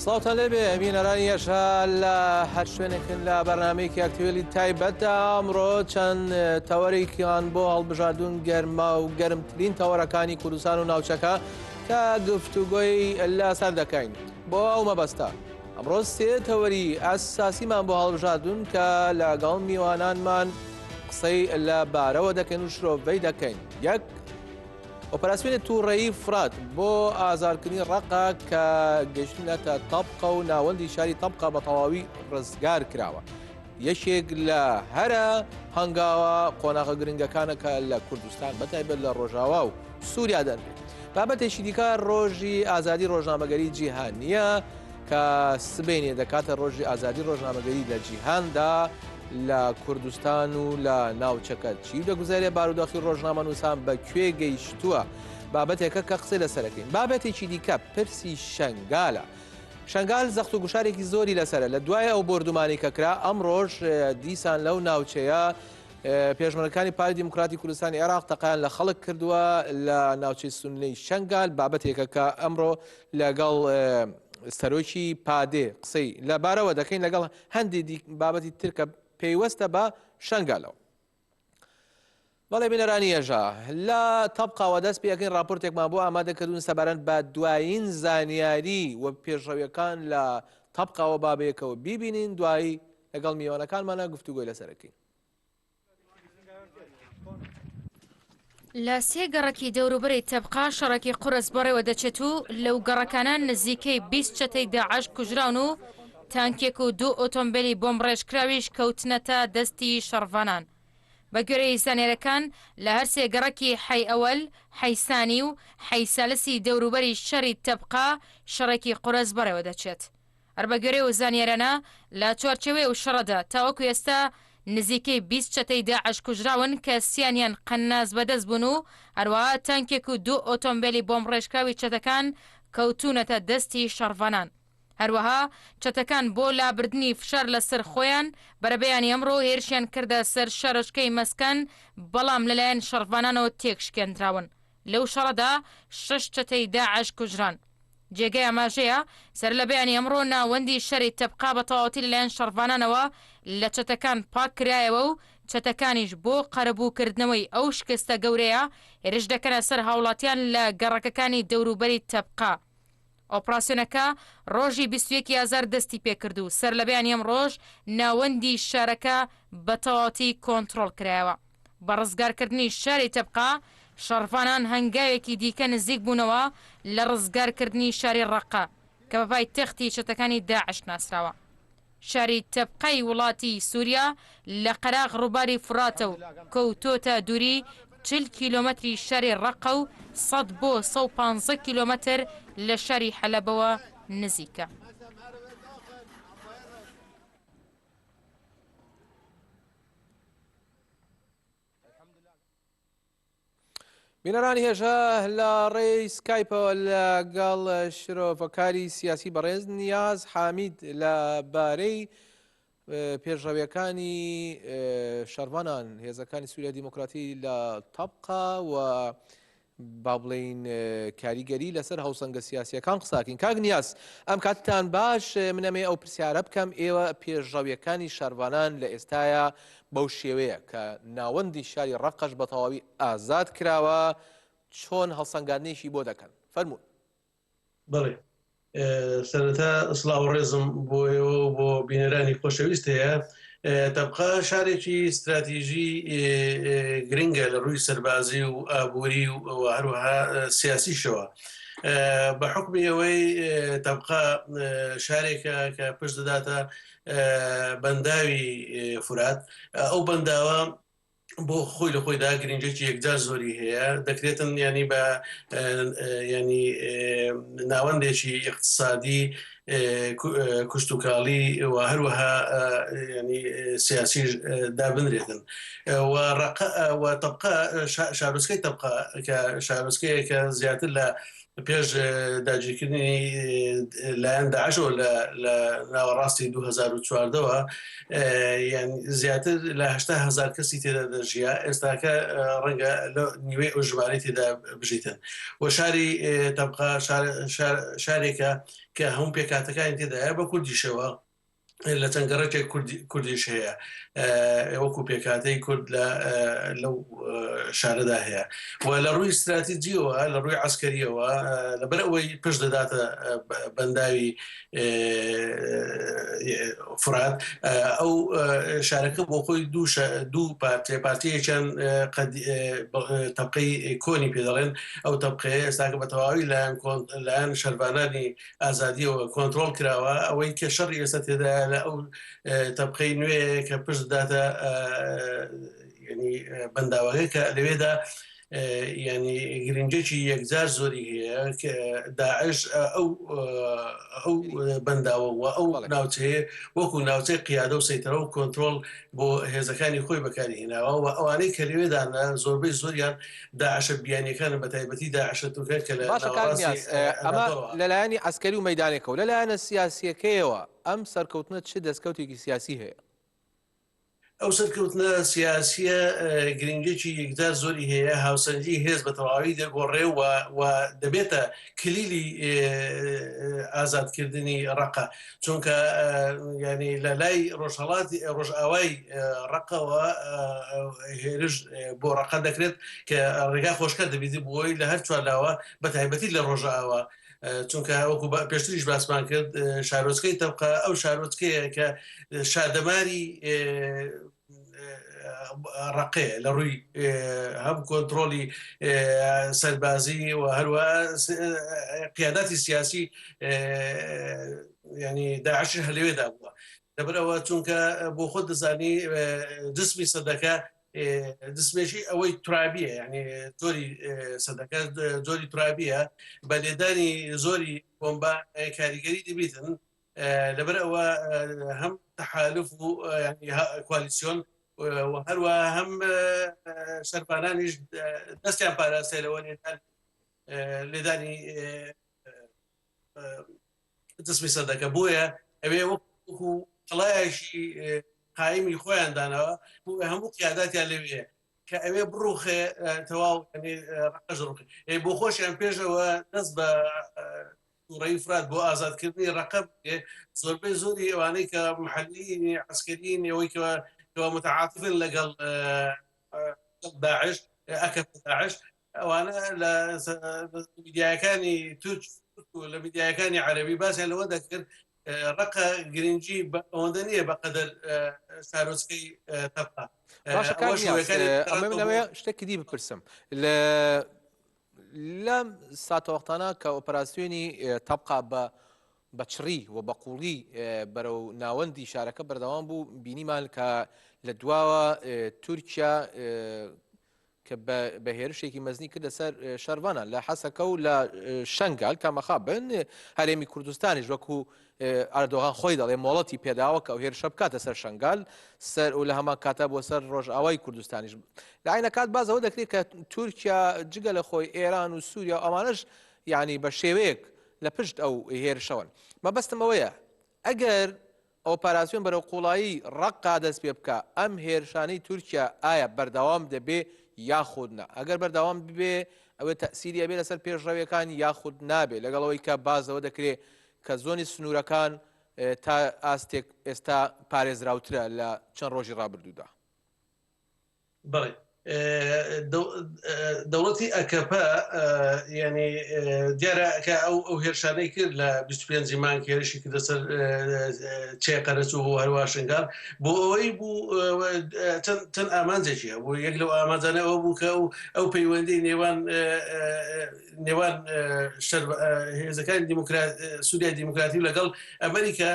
صوتا لبێ بینەرانی ێشە لە هەر شوێنێکن لە بەرنامەیەکی ئەکتوێلی تایبەتە ئەمڕۆ چەند تەوەرێکیان بۆ هەڵبژاردون گەرما و گەرمترین تەوەرەکانی کوردستان و ناوچەکە کە گفتوگۆی لەسەر دەکەین بۆ ئەو مەبەستە. ئەمڕۆ سێ تەوەری ئاساسیمان بۆ هەڵبژاردون کە لەگەڵ میوانانمان قسەی لە بارەوە دەکەین و شرۆڤەی دەکەین. یەک ئۆپەراسیۆنی تووڕێی فرات بۆ ئازارکردنی ڕەقە کە گەشتنەتە تەبقە و ناوەندی شاری تەبقە بە تەواوی ڕزگار کراوە. یەکێک لە هەرە هەنگاوە قۆناغە گرنگەکانەکە لە کوردستان بەتایبەت لە ڕۆژاوا و سووریا دەنرێت. بابەتێکی دیکە ڕۆژی ئازادی ڕۆژنامەگەری جیهانیە کە سبەینێ دەکاتە ڕۆژی ئازادی ڕۆژنامەگەری لە جیهاندا لە کوردستان و لە ناوچەکە چی دەگوزارێ بارودۆخی ڕۆژنامە نووسان بەکوێ گەیشتووە بابەتێکە کە قسەی لەسەرەکەین. بابەتێکی دیکە پرسی شەنگالە. شەنگال زەخت و گوشارێکی زۆری لەسەرە لە دوای ئەو بردومانی کە کرا ئەم ڕۆژ دیسان لەو ناوچەیە پێشمەرگەکانی پارتی دیموکراتی کوردستانی عێراق تەقیان لە خەڵک کردووە لە ناوچەی سونەی شەنگال بابەتێکە کە ئەمڕۆ لەگەڵ سەرۆکی پادێ قسەی لەبارەوە دەکەین لەگەڵ هەندێک بابەتی ترکە پێیوەستە بە شەنگالەوە. بەڵێ بینەرانی ێژە لە تەبقەوە دەست پێەکەین راپۆرتێکمان بۆ ئامادەکردون سەبارەت بە دوایین زانیاری و پێشڕەویەکان لە تەبقەوە بابەیەکەوە بیبینین دوایی لەگەڵ میوانەکانمانە گفتوگۆی لەسەرەکەین. لە سێ گەڕەکی دەوروبەری تەبقا شەڕێکی قورس بەڕێوە دەچێت و لەو گەڕەکانان نزیکەی 20 چەتەی داعش کوژراون و تانکێک و 2 ئۆتۆمبیلی بۆمڕێژکراویش کەوتنەتە دەستی شەڕڤانان. بە گوێرەی زانێرەکان لە هەر سێ گەڕەکی حەی ئەوەل، حەیسانی و حەیسالسی دەوروبەری شەڕی تەبقا شەڕێکی قورس بەڕێوە دەچێت. هەر بە گوێرەی و زانیێرانە لە چوارچێوەی و شەڕەدا تاوەکو ئێستا نزیکەی 20 چەتەی داعش کوژراون کە سیانیان قەناز بەدەست بوون و هەروەها تانکێک و 2 ئۆتۆمبیلی بۆمڕێژکراوی چەتەکان کەوتونەتە دەستی شەڕڤانان. هەروەها چەتەکان بۆ لابردنی فشار لەسەر خۆیان بەرەبەیانی ئەمڕۆ هێرشیان کردە سەر شارۆچکەی مەسکەن بەڵام لەلایەن شەڕڤانانەوە تێکشکێنراون. لەو شەڕەدا 6 چەتەی داعش کوژران. جێگەی ئاماژەیە سەر لە بەیانی ئەمڕۆ ناوەندی شەری تەبقا بە تەواوەتی لەلایەن شەڕڤانانەوە لە چەتەکان پاک کرایەوە و چەتەکانیش بۆ قەرەبووکردنەوەی ئەو شکستە گەورەیە هێرش دەکەنە سەر هاوڵاتیان لە گەڕەکەکانی دەوروبەری تەبقا. ئۆپراسیۆنەکە ڕۆژی 21 ئازار دەستی پێکرد و سەر لە بەیانی ئەم ڕۆژ ناوەندی شارەکە بە تەواوەتی کۆنتڕۆڵ کرایەوە. بە ڕزگارکردنی شاری تەبقا شەڕڤانان هەنگاوێکی دیکە نزیک بوونەوە لە ڕزگارکردنی شاری ڕەقە کە بە پایتەختی چەتەکانی داعش ناسراوە. شاری تەبقەی وڵاتی سووریا لە قەراغ ڕووباری فراتە و کەوتۆتە دووری 40 کیلۆمەتری شاری ڕەقە و 100 بۆ 150 کیلۆمەتر لە شاری حەلەبەوە نزیکە. بینەرانی هێژە لە ڕێی سکایپەوە لەگەڵ شرۆڤەکاری سیاسی بەڕێز نیاز حامید لەبارەی پێشڕەویەکانی شەڕڤانان هێزەکانی سووریا دیموکراتی لە تەبقا و با بڵێین کاریگەری لەسەر هەوسەنگە سیاسیەکان قساکەین. کاک نیاز ئەم کاتتان باش منەمێ ئەو پرسیارە بکەم ئێوە پێشڕەویەکانی شەڕڤانان لە ئێستاە بەو شێوەیە کە ناوەندی شاری ڕەقەش بە تەواوی ئازاد کراوە چۆن هەڵسەنگاندنێکی بۆ دەکەن فەرموون. بڵێ سەرەتا سڵاو ڕێزم بۆ ئێوە بۆ بینەرانی خۆشەویست هەیە. تەبقا شارێکی استراتیژی گرنگە لە ڕووی سەربازی و ئابووری و هەروەها سیاسیشەوە. بە حکمی ئەوەی تەبقا شارێکە کە پشت دەداتە بەنداوی فرات. ئەو بەنداوە بۆ خۆی لە خۆیدا گرنگێکی یەکجار زۆری هەیە دەکرێتن ینی بە ینی ناوەندێکی اقتصادی کوشتتوکاڵی و هەروەها ینی سیاسی دابنرێتن و تەبقا شارۆچکەی تەبقا کە شارۆچکەیە کە زیاتر لە پێش داگیرکردنی لایەن داعشەوە لە ناوەڕاستی 2014ەوە یان زیاتر لە 800,000 کەسی تێدا دەژیا ئێستاکە ڕەنگە لە نیوەی ئەو ژمارەی تێدا بژیتن و شاری تەبقا شارێکە کە هەموو پێکاتەکانی تێدایە بە کوردیشەوە لە چەند گەڕێکێک کوردیش هەیە وەکو پێکاتەی کورد لەو شارەدا هەیە و لە ڕووی استراتیجیەوە لە ڕووی عسکەریەوە لەبەر ئەوەی پشت دەداتە بەنداوی فرات ئەو شارەکە بۆ خۆی دوو پارتیەکیان تەبقەی کۆنی پێ دەڵێن ئەو تەبقەیە ئێستاکە بە تەواوی لایەن شەربانانی ئازادیەوە کۆنتترۆل کراوە ئەوەی کە شەڕی ئێستا تێدا لە ئەو تەبقەی نوێ کە پشت داتە ینی بەنداوەکە کە لەوێدا ینی گرنگێکی یەکجار زۆری هەیە کە داعش ئەو بەنداوە و ئەو ناوچەیە وەکو ناوچەی قیادە و سەیتەرە و کۆنتترۆل بۆ هێزەکانی خۆی بەکاری هێناوە و ئەوانەی کە لەوێدانە زۆربەی زۆریان داعشە بیانیەکانە بە تایبەتی داعشە تورکان کە ئەمە لەلایەنی عسکەری و مەیدانێکەوە لەلایەنە سیاسیەکەیەوە ئەم سەرکەوتنە چه دەستکەوتێکی سیاسی هەیە؟ ئەو سەرکەوتنە سیاسیە گرنگێکی یەکجار زۆری هەیە هاوسەنگی هێز بە تەواوی دەگۆڕێ و دەبێتە کلیلی ئازادکردنی ڕقە چونکە ینی لە لای ڕۆژهەڵاتی ڕۆژئاوای ڕقەوە هێرش بۆ ڕقە دەکرێت کە ڕێگا خۆشکە دەبیتی بۆی لە هەر چوارلاوە بە تایبەتی لە ڕۆژئاوە چونکە وەکو پێشتریش باسمان کرد شارۆچکەی تەبقە ئەو شارۆچکەیە کە شادەماری ڕقەیە لە ڕووی هەم کۆنتترۆلی سەربازی و هەروە قیاداتی سیاسی ینی داعش هەلوێدا بووە لەبەرەوە چونکە بۆ خۆت دەزانی جسمی سەدەکە دسمێکی ئەوەی ترابیە ینی زۆری سەدەکە زۆری ترابیە بە لێدانی زۆری بۆمبا کاریگەری دەبیتن لەبەر ئەوە هەم تەحالف و کوالیسیۆن و هەروە هەم سەربانانیش دەستیان پاراستە لەوە لێدانی دسمی سەدەکە بۆیە ئەوێ وەکو قڵایشی قایمی خۆیان دانەوە هەموو قیاداتیان لەوێ کە ئەوێ بڕوخێ تەواو ڕقەش ڕوخێ بۆ خۆشیان پێشەوە دەست بە ڕێی فرات بۆ ئازادکردنی ڕقەب زۆربەی زۆری ئەوانەی کە محەلیینی عسکەرین ئەوەی کەەوە متعاتفن لەگەڵ داعش ئەکە داعش ئەوانە لە میدیاکانی تورک و لە میدیاکانی عەرەبی باسییان لەوە دەکرد ڕقە گرنگی ئەوەندە نییە بەقەدەر سارۆچکەی تەبقە ئەمەوەیە شتێکی دی بپرسم لەم ساتەوەختانە کە ئۆپەراسیۆنی تەبقا بە چڕی و بە قوڵی بەرەو ناوەندی شارەکە بەردەوام بوو بینیمان کە لە دواوە تورکیا کە بە هێرشێکی مەزنی کردە سەر شەرڤانە لە حەسەکە و لە شەنگال کامەخا بن هەرێمی کوردستانیش وەکو ئەردۆغان خۆی دەڵێ مۆڵەتی پێداوە کە ئەو هێرشە بکاتە سەر شەنگال سەر و لە هەمان کاتە بۆ سەر ڕۆژئاوای کوردستانیش لە عینە کات بازەوە دەکرێت کە تورکیا جگە لە خۆی ئێران و سووریا ئەمانش یعنی بە شێوەیەک لە پشت ئەو هێرشەوەن مەبەستم ئەوەیە ئەگەر ئۆپەراسیۆن بەرەو قوڵایی ڕقا دەست پێ بکە ئەم هێرشانەی تورکیا ئایا بەردەوام دەبێ یاخودنا ئەگەر بەردەوام ببێ ئەوێ تەسیریە بێ لەسەر پێشڕەویەکان یاخود نابێ لەگەڵەوەی کە بازەوە دەکرێت کە زۆنی سنوورەکان تا ئاستێک ئێستا پارێزراوترە لە چەند ڕۆژی ڕابردوودا بەڵێ دەوڵەتی ئەکەپە ینی دیارە کە ئەو هێرشانەی کرد لە 25 مانگ هێرشی کردە سەر چێقەرەچ و هەروە شنگال بۆ ئەوەی بوو چەند ئامانجێکی بۆ یەک لەو ئامانجانەوە بوو کە ئەو پەیوەندی نێوان هێزەکانی سووریای دیموکراتی لەگەڵ ئەمریکا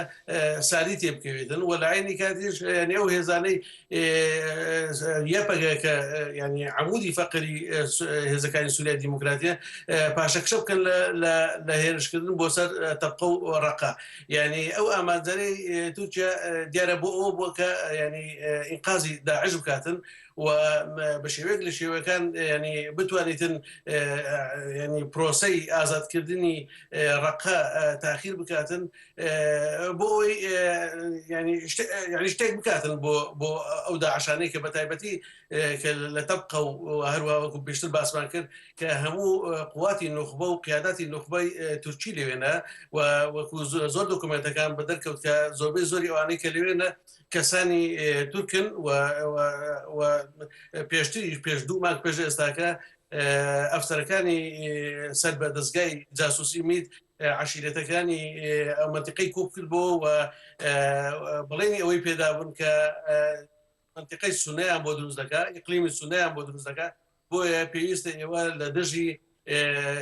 ساری تێ بکەوێتن و لە عینی کاتیش ئەو هێزانەی یەپەگە کە ینی عمودی فەقری هێزەکانی سووریای دیموکراتیە پاشەکشە بکەن لە هێرشکردن بۆ سەر تەبقە و ڕقە ینی ئەو ئامانجانەی تورکیا دیارە بۆ ئەوە بووە کە ینی ئینقازی داعش بکاتن و بە شێوەیەک لە شێوەکان ینی بتوانێتن ینی پرۆسەی ئازادکردنی ڕقە تاخیر بکاتن بۆ ئەوەی ینی شتێک بکاتن بۆ ئەو داعشانەی کە بە تایبەتی لە تەبقە و هەروە وەکو پێشتر باسمان کرد کە هەموو قواتی نخبە و قیاداتی نخبەی تورکی لەوێنە و وەکو زۆر دۆکومنتەکان بە دەرکەوت کە زۆربەی زۆری ئەوانەی کە لەوێنە کەسانی تورکن و پێشتریش پێش دوو مانگ پێش ئێستاکە ئەفسەرەکانی سەر بە دەستگای جاسوسی میت عشیرەتەکانی ئەو منتیقەی کۆب کردبوو و بڵێنی ئەوەی پێدابوون کە منتیقەی سونەیان بۆ دروست دەکات ئیقلیمی سونەیان بۆ دروست دەکات بۆیە پێویستە ئێوە لە دژی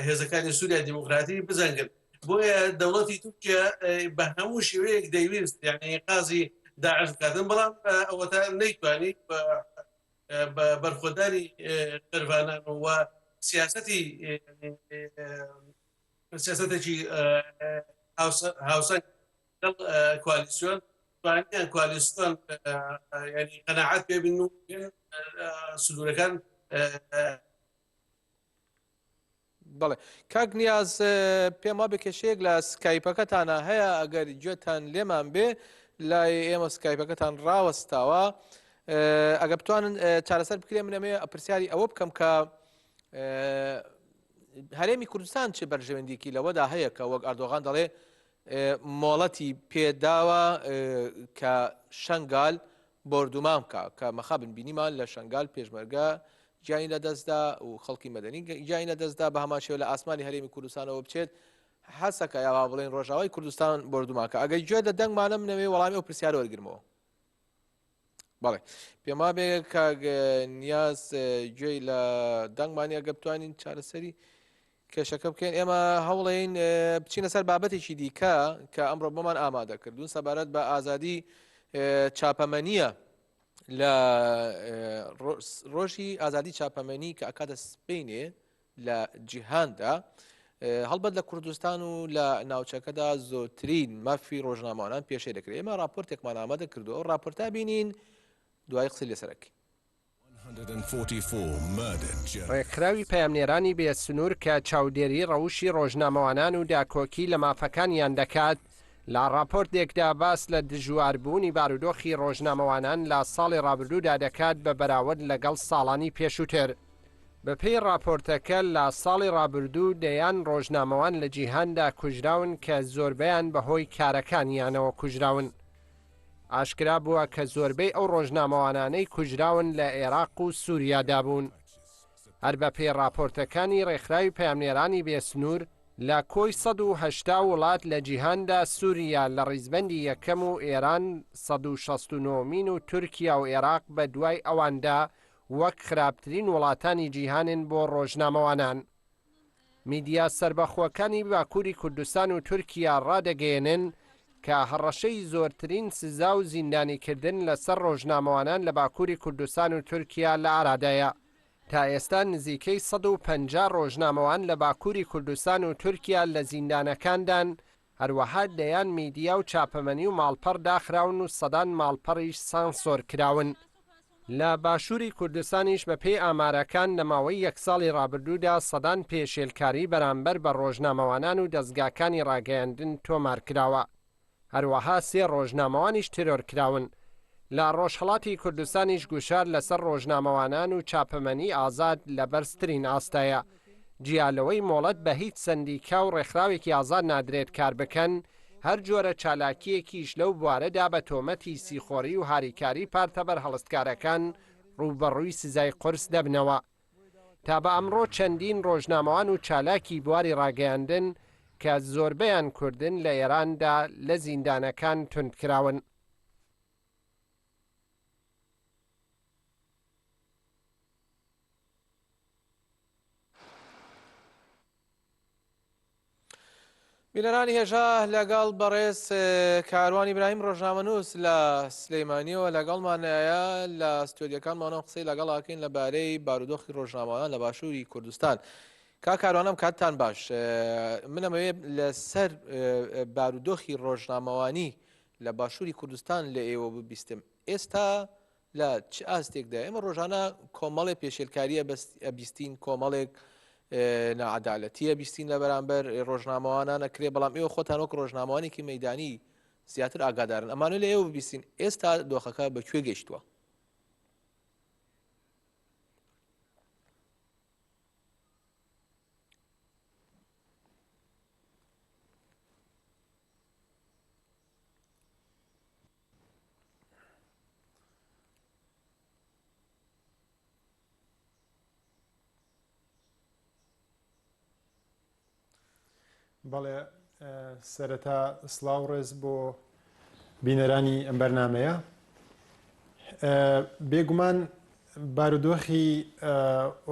هێزەکانی سووریا دیموکراتی بزەنگن بۆیە دەوڵەتی تورکیا بە هەموو شێوەیەک دەیویست یعنی قازی داعش بکاتن بەڵام ئەوەتە نەیتوانی بەرخۆداری قەربانان و سیاسەتێکی هاوسەنگ کوالیسیۆن توانیان کوالیسیۆن ینی قەناعەت پێ بن و سنوورەکان بەڵێ کاک نیاز پێم وا بکێشەیەک لە سکایپەکەتانە هەیە ئەگەر گوێتان لێمان بێ لای ئێمە سکایپەکەتان ڕاوەستاوە ئەگە بتوانن چارەسەر بکرێ منەمێ پرسیاری ئەوە بکەم کە هەرێمی کوردستان چه بەرژەوەندێکی لەوەدا هەیە کە وەک ئەردۆغان دەڵێ مۆڵەتی پێداوە کە شەنگال بردومان بکە کە مەخابن بینیمان لە شەنگال پێشمەرگە گیانی لەدەستدا و خەڵکی مەدەنی گیانی لەدەستدا بە هەمان شێوە لە ئاسمانی هەرێمی کوردستانەوە بچێت حەسەکە یاوا بڵێن ڕۆژاوای کوردستان بردوماکە ئەگەر گوێ لە دەنگمانە منەوێ وەڵامی ئەو پرسیارە وەرگرمەوە بەڵێ پێم وا بێ کاک نیاز گوێی لە دەنگمانی ئەگە بتوانین چارەسەری کێشەکە بکەین ئێمە هەوڵین بچینە سەر بابەتێکی دیکە کە ئەمڕۆ بۆمان ئامادە کردوون سەبارەت بە ئازادی چاپەمەنیە لە ڕۆژی ئازادی چاپەمەنی کە ئەکاتە سبەینێ لە جیهاندا هەڵبەت لە کوردستان و لە ناوچەکەدا زۆرترین مافی ڕۆژنامەوانان پێشێ دەکرێت ئێمە راپۆرتێکمان ئامادە کردو ئەو راپۆرتا بینین دوای قسەی لەسەرەکەی ڕێکخراوی پەیامنێرانی بێسنوور کە چاودێری ڕەوشی ڕۆژنامەوانان و داکۆکی لە مافەکانیان دەکات لە راپۆرتێکدا باس لە دژواربوونی بارودۆخی ڕۆژنامەوانان لە ساڵی ڕابردوودا دەکات بە بەراورد لەگەڵ ساڵانی پێشووتر. بەپێی راپۆرتەکە لە ساڵی ڕابردوو دەیان ڕۆژنامەوان لە جیهاندا کوژراون کە زۆربیان بەهۆی کارەکانیانەوە کوژراون. ئاشکرا بووە کە زۆربەی ئەو ڕۆژنامەوانانەی کوژراون لە عێراق و سووریادا بوون. هەر بە پێی راپۆرتەکانی ڕێکخراوی پەیامنێرانی بێسنوور لە کۆی 180 وڵات لە جیهاندا سووریا لە ڕیزبەندی یەکەم و ئێران 169مین و تورکیا و عێراق بە دوای ئەواندا وەک خراپترین وڵاتانی جیهانن بۆ ڕۆژنامەوانان. میدیا سربەخۆکانی باکووری کوردستان و تورکیا ڕادەگەیەنن کە هەڕەشەی زۆرترین سزا و زیندانیکردن لەسەر ڕۆژنامەوانان لە باکووری کوردستان و تورکیا لە ئارادەیە. تا ئێستا نزیکەی 150 ڕۆژنامەوان لە باکووری کوردستان و تورکیا لە زیندانەکاندان، هەروەها دەیان میدیا و چاپەمەنی و ماڵپەڕ داخراون و سەدان ماڵپەڕیش سانسۆر کراون. لە باشووری کوردستانیش بە پێی ئامارەکان لە ماوەی یەک ساڵی ڕابردوودا سەدان پێشێلکاری بەرامبەر بە ڕۆژنامەوانان و دەستگاکانی ڕاگەیاندن تۆمار کراوە. هەروەها 3 ڕۆژنامەوانیش ترۆر کراون. لە ڕۆژهەڵاتی کوردستانیش گوشار لەسەر ڕۆژنامەوانان و چاپەمەنی ئازاد لە بەرزترین ئاستایە. جیالەوەی مۆڵەت بە هیچ سندیکا و ڕێکخراوێکی ئازاد نادرێت کار بکەن، هەر جۆرە چالاکیەکیش لەو بوارەدا بە تۆمەتی سیخۆری و هاریکاری پارتەبەر هەڵستکارەکان ڕوبەڕووی سزای قورس دەبنەوە. تا بە ئەمڕۆ چەندین ڕۆژنامەوان و چالاکی بواری ڕاگەیاندن کە زۆربەیان کوردن لە ئێراندا لە زیندانەکان توندکراون. بینەرانی هێژا لەگەڵ بەڕێز کاروان ئیبراهیم ڕۆژنامەنووس لە سلەیمانیەوە لەگەڵمانایە لە ستۆدیەکانمانەوە قسەی لەگەڵ ئاکەین لەبارەی بارودۆخی ڕۆژنامەوانان لە باشووری کوردستان. کاروانم کاتتان باش، منەمەوێ لەسەر بارودۆخی ڕۆژنامەوانی لە باشووری کوردستان لە ئێوە ببیستم. ئێستا لە چ ئاستێکدا ئێمە ڕۆژانە کۆمەڵێک پێشێلکاریە بیستین کۆمەڵێک نەعەدالەتیە بیستین لە بەرامبەر ڕۆژنامەوانان نەکرێ بەڵام ئێوە خۆتان وەک ڕۆژنامەوانێکی مەیدانی زیاتر ئاگادارن ئەمانە لە ئێوە ببیستین ئێستا دۆخەکە بەکوێ گەیشتووە. بەڵێ سەرەتا سڵاو ڕێز بۆ بینەرانی ئەم بەرنامەیە. بێگومان بارودۆخی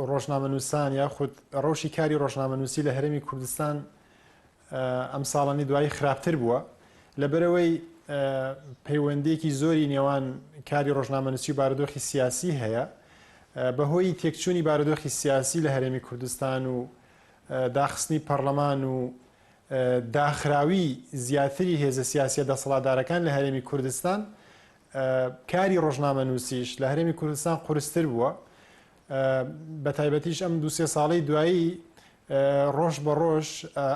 ڕۆژنامەنووسان یاخود ڕەوشی کاری ڕۆژنامەنووسی لە هەرێمی کوردستان ئەم ساڵانی دوایی خراپتر بووە لەبەرەوەی پەیوەندێکی زۆری نێوان کاری ڕۆژنامەنووسی و بارودۆخی سیاسی هەیە بەهۆی تێکچوونی بارودۆخی سیاسی لە هەرێمی کوردستان و داخستنی پەرلەمان و داخراوی زیاتری هێزە سیاسیە دەسەڵاتدارەکان لە هەرێمی کوردستان کاری ڕۆژنامەنووسیش لە هەرێمی کوردستان قورستر بووە. بە تایبەتیش ئەم دو سێ ساڵەی دوایی ڕۆژ بە ڕۆژ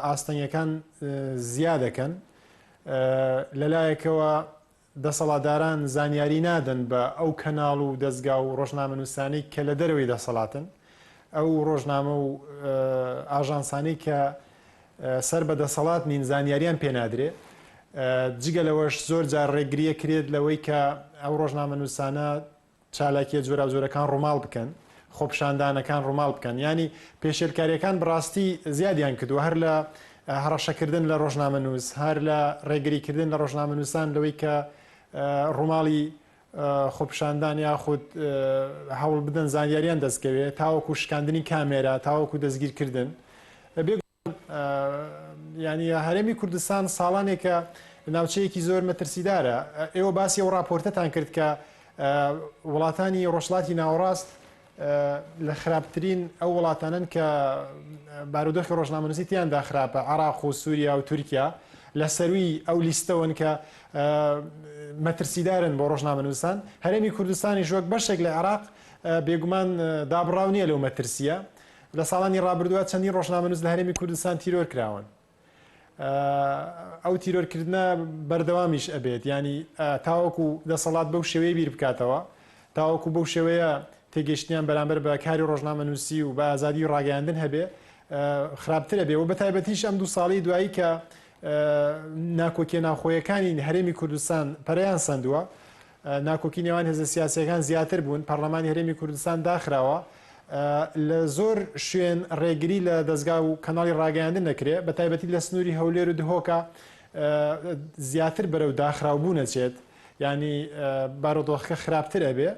ئاستەنگەکان زیادەکەن لەلایەکەوە دەسەڵاتداران زانیاری نادەن بە ئەو کەناڵ و دەستگا و ڕۆژنامەنووسانەی کە لە دەرەوەی دەسەڵاتن ئەو ڕۆژنامە و ئاژانسانەی کە سەر بە دەسەڵات نین زانیاریان پێنادرێ جگە لەوەش زۆر جار ڕێگریە کرێت لەوەی کە ئەو ڕۆژنامەنووسانە چالاکیە جۆرا جۆرەکان ڕووماڵ بکەن خۆپشاندانەکان ڕووماڵ بکەن ینی پێشێلکاریەکان بڕاستی زیادیان کردووە هەر لە هەڕەشەکردن لە ڕۆژنامەنووس هەر لە ڕێگریکردن لە ڕۆژنامەنووسان لەوەی کە ڕووماڵی خۆپشاندان یاخود هەوڵ بدەن زانیاریان دەستکەوێت تاوەکو شکاندنی کامێرا تاوەکو دەستگیرکردن. ینی هەرێمی کوردستان ساڵانێکە ناوچەیەکی زۆر مەترسیدارە. ئێوە باسی ئەو راپۆرتەتان کرد کە وڵاتانی ڕۆژڵاتی ناوەڕاست لە خراپترین ئەو وڵاتانن کە بارودۆخی ڕۆژنامەنووسی تیاندا خراپە عێراق و سووریا و تورکیا لە سەروی ئەو لیستەوەن کە مەترسیدارن بۆ ڕۆژنامەنووسان. هەرێمی کوردستانی ژۆک بەشێک لە عێراق بێگومان دابڕاو نییە لەو مەترسیە. لە ساڵانی ڕابردووە چەندین ڕۆژنامەنووس لە هەرێمی کوردستان تیرۆر کراون. ئەو تیرۆرکردنە بەردەوامیش ئەبێت ینی تاوەکو دەسەڵات بەو شێوەیە بیر بکاتەوە تاوەکو بەو شێوەیە تێگەشتیان بەرامبەر بە کاری ڕۆژنامەنووسی و بە ئازادی و ڕاگەیاندن هەبێ خراپترە بێ و بە تایبەتیش ئەم دوو ساڵی دوایی کە ناکۆکیە ناوخۆیەکانی هەرێمی کوردستان پەرەیان سندووە ناکۆکی نێوان هێزە سیاسیەکان زیاتر بوون پەرلەمانی هەرێمی کوردستان داخراوە لە زۆر شوێن ڕێگری لە دەستگا و کەناڵی ڕاگەیاندن نەکرێت بە تایبەتی لە سنووری هەولێر و دهۆکە زیاتر بەرەو داخراوبوو نەچێت ینی بارودۆخەکە خراپتر ئەبێ